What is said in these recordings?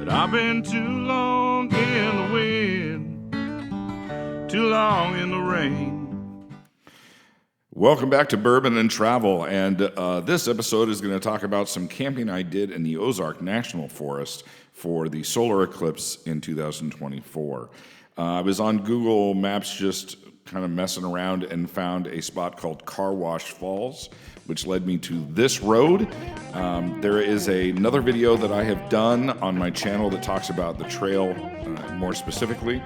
But I've been too long in the wind, too long in the rain. Welcome back to Bourbon and Travel, and this episode is going to talk about some camping I did in the Ozark National Forest for the Solar Eclipse in 2024. I was on Google Maps just kind of messing around and found a spot called Car Wash Falls, which led me to this road. There is another video that I have done on my channel that talks about the trail more specifically.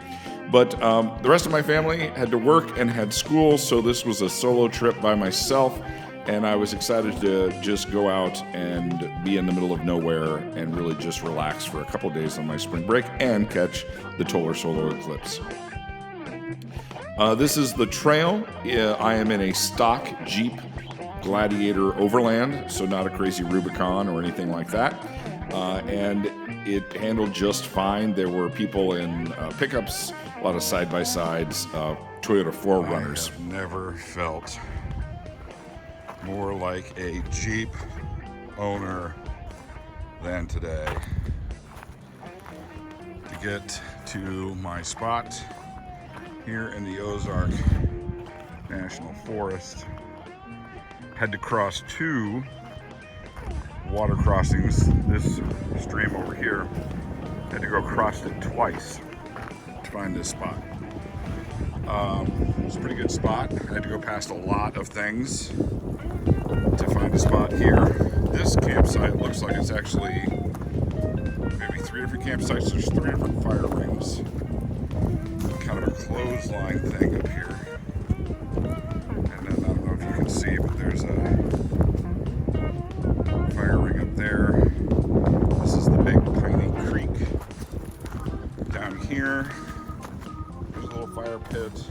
But the rest of my family had to work and had school, so this was a solo trip by myself, and I was excited to just go out and be in the middle of nowhere and really just relax for a couple of days on my spring break and catch the solar eclipse. This is the trail. I am in a stock Jeep Gladiator Overland, so not a crazy Rubicon or anything like that. And it handled just fine. There were people in pickups, a lot of side-by-sides, Toyota 4Runners. I have never felt more like a Jeep owner than today. To get to my spot here in the Ozark National Forest, had to cross two water crossings. This stream over here, had to go across it twice to find this spot. It's a pretty good spot. I had to go past a lot of things to find a spot here. This campsite looks like it's actually maybe 3 different campsites. There's 3 different fire rings. Kind of a clothesline thing up here. And then I don't know if you can see, but there's a fire ring up there. This is the Big Piney Creek. Down here, there's a little fire pit.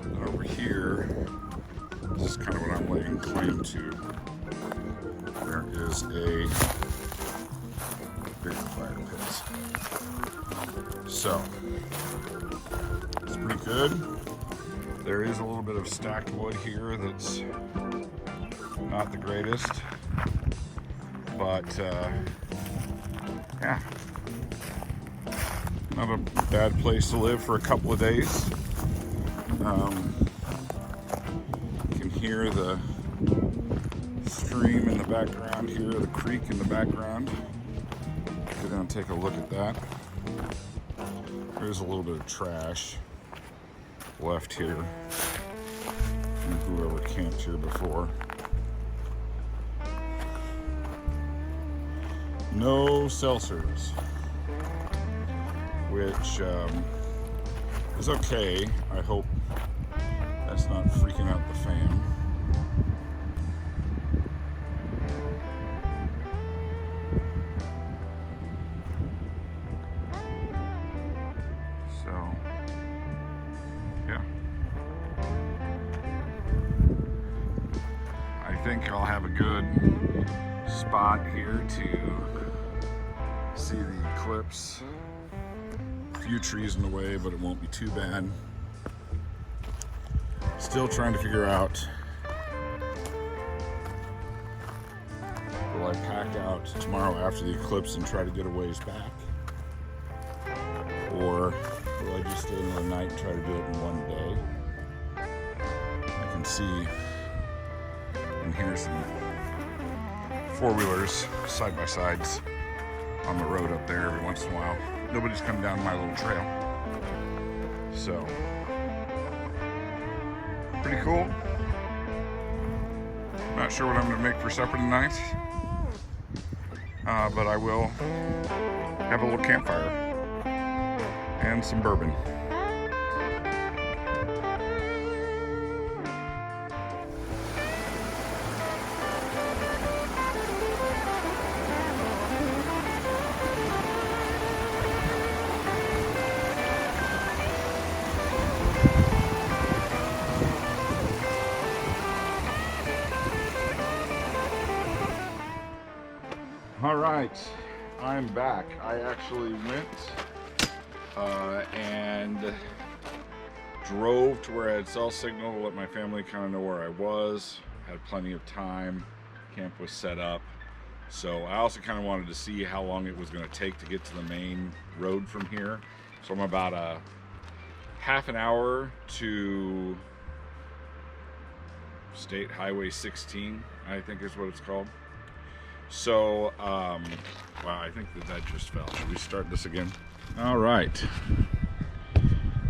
And over here, this is kind of what I'm laying claim to. There is a big fire pit. So, it's pretty good. There is a little bit of stacked wood here that's not the greatest, but yeah, not a bad place to live for a couple of days. You can hear the stream in the background here, the creek in the background. Go down and take a look at that. There's a little bit of trash left here from whoever camped here before. No cell service, which is okay. I hope that's not freaking out the fam. I think I'll have a good spot here to see the eclipse. A few trees in the way, but it won't be too bad. Still trying to figure out, will I pack out tomorrow after the eclipse and try to get a ways back? Or will I just stay another night and try to do it in one day? I can see and hear some 4-wheelers, side-by-sides on the road up there every once in a while. Nobody's come down my little trail. So, pretty cool. Not sure what I'm going to make for supper tonight, but I will have a little campfire and some bourbon. All right, I'm back. I actually went and drove to where I had cell signal to let my family kind of know where I was. Had plenty of time. Camp was set up. So I also kind of wanted to see how long it was going to take to get to the main road from here. So I'm about a half an hour to State Highway 16, I think is what it's called. So, wow, I think that just fell. Should we start this again? All right.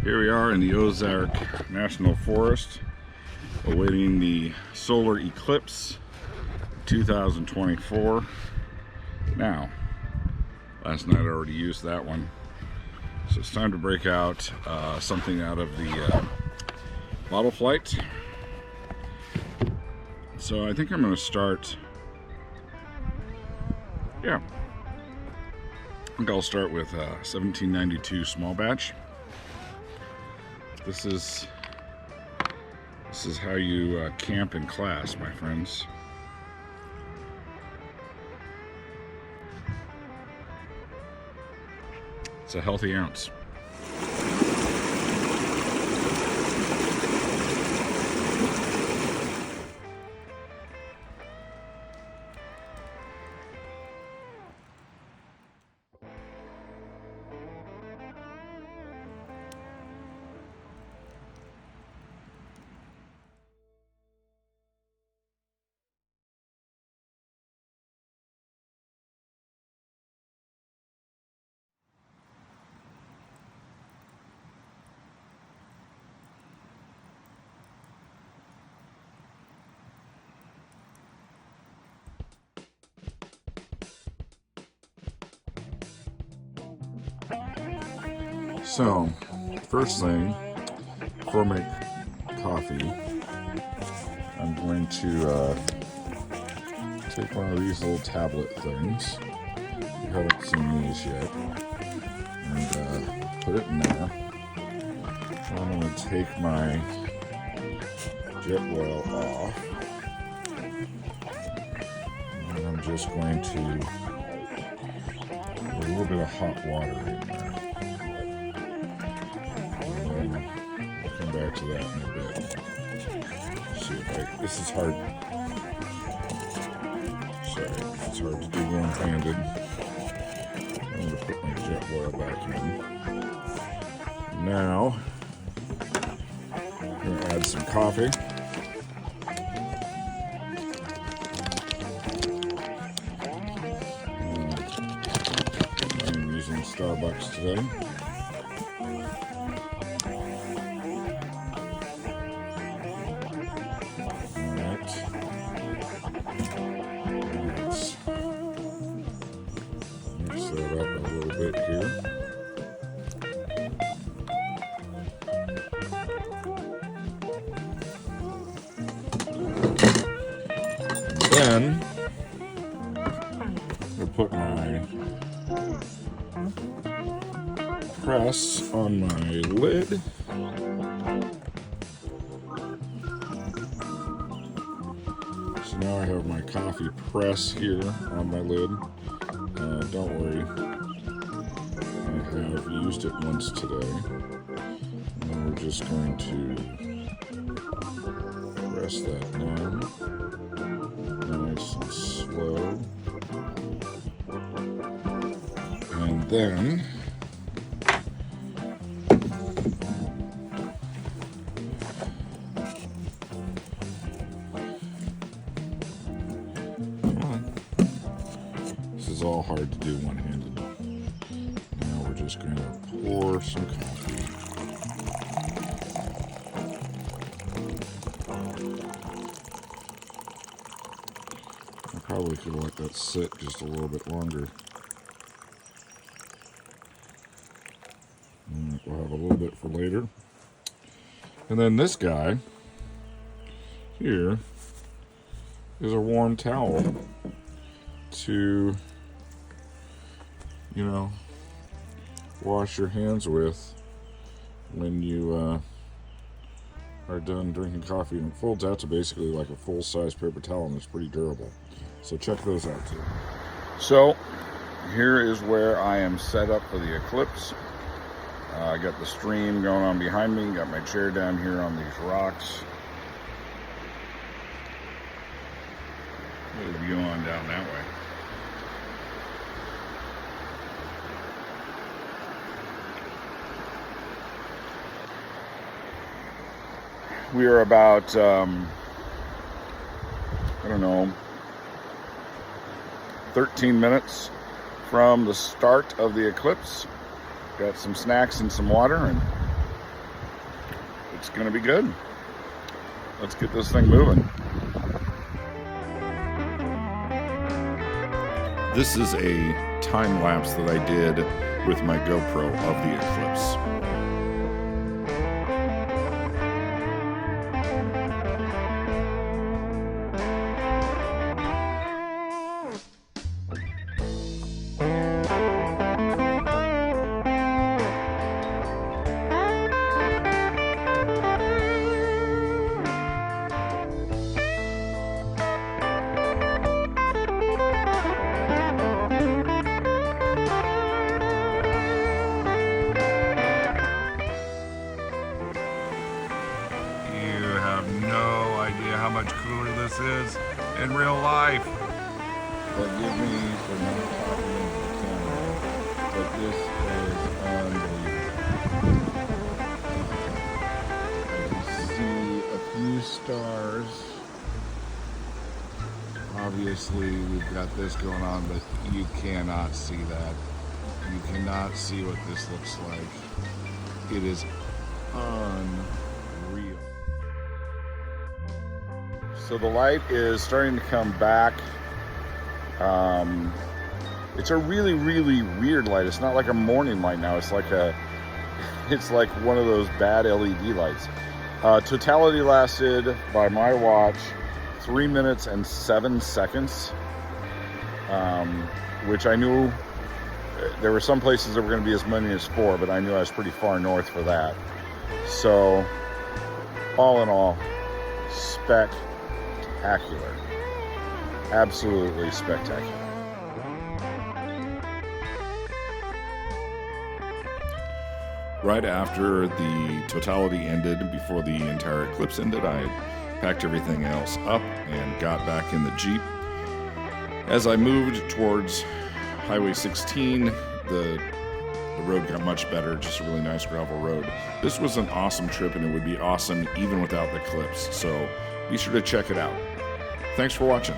Here we are in the Ozark National Forest, awaiting the Solar Eclipse 2024. Now, last night I already used that one. So it's time to break out something out of the bottle flight. So I think I'm going to start, I think I'll start with 1792 small batch. This is how you camp in class, my friends. It's a healthy ounce. So, first thing, before I make coffee, I'm going to take one of these little tablet things. You haven't seen these yet. And put it in there. I'm going to take my jet oil off. And I'm just going to put a little bit of hot water in there. Back to that in a bit. See if this is hard. Sorry, it's hard to do one-handed. I'm going to put my jet oil back in. Now, I'm going to add some coffee. I'm using Starbucks today. Then we'll put my press on my lid. So now I have my coffee press here on my lid. Don't worry, I have used it once today. And we're just going to press that down. Nice and slow. And then this is all hard to do one-handed. Now we're just going to pour some coffee. Probably could let that sit just a little bit longer. And we'll have a little bit for later. And then this guy here is a warm towel to, wash your hands with when you are done drinking coffee. And it folds out to basically like a full-size paper towel, and it's pretty durable. So check those out too. So here is where I am set up for the eclipse. I got the stream going on behind me, got my chair down here on these rocks. There's a view on down that way. We are about, I don't know, 13 minutes from the start of the eclipse. Got some snacks and some water, and it's going to be good. Let's get this thing moving. This is a time lapse that I did with my GoPro of the eclipse. No idea how much cooler this is in real life. Forgive me for not talking into the camera, but this is unbelievable. I can see a few stars. Obviously, we've got this going on, but you cannot see that. You cannot see what this looks like. It is unreal. So the light is starting to come back. It's a really, really weird light. It's not like a morning light now. It's like one of those bad LED lights. Totality lasted, by my watch, 3 minutes and 7 seconds, which I knew there were some places that were going to be as many as 4, but I knew I was pretty far north for that. So, all in all, spectacular. Absolutely spectacular. Right after the totality ended, before the entire eclipse ended, I packed everything else up and got back in the Jeep. As I moved towards Highway 16, the road got much better, just a really nice gravel road. This was an awesome trip, and it would be awesome even without the eclipse, so be sure to check it out. Thanks for watching.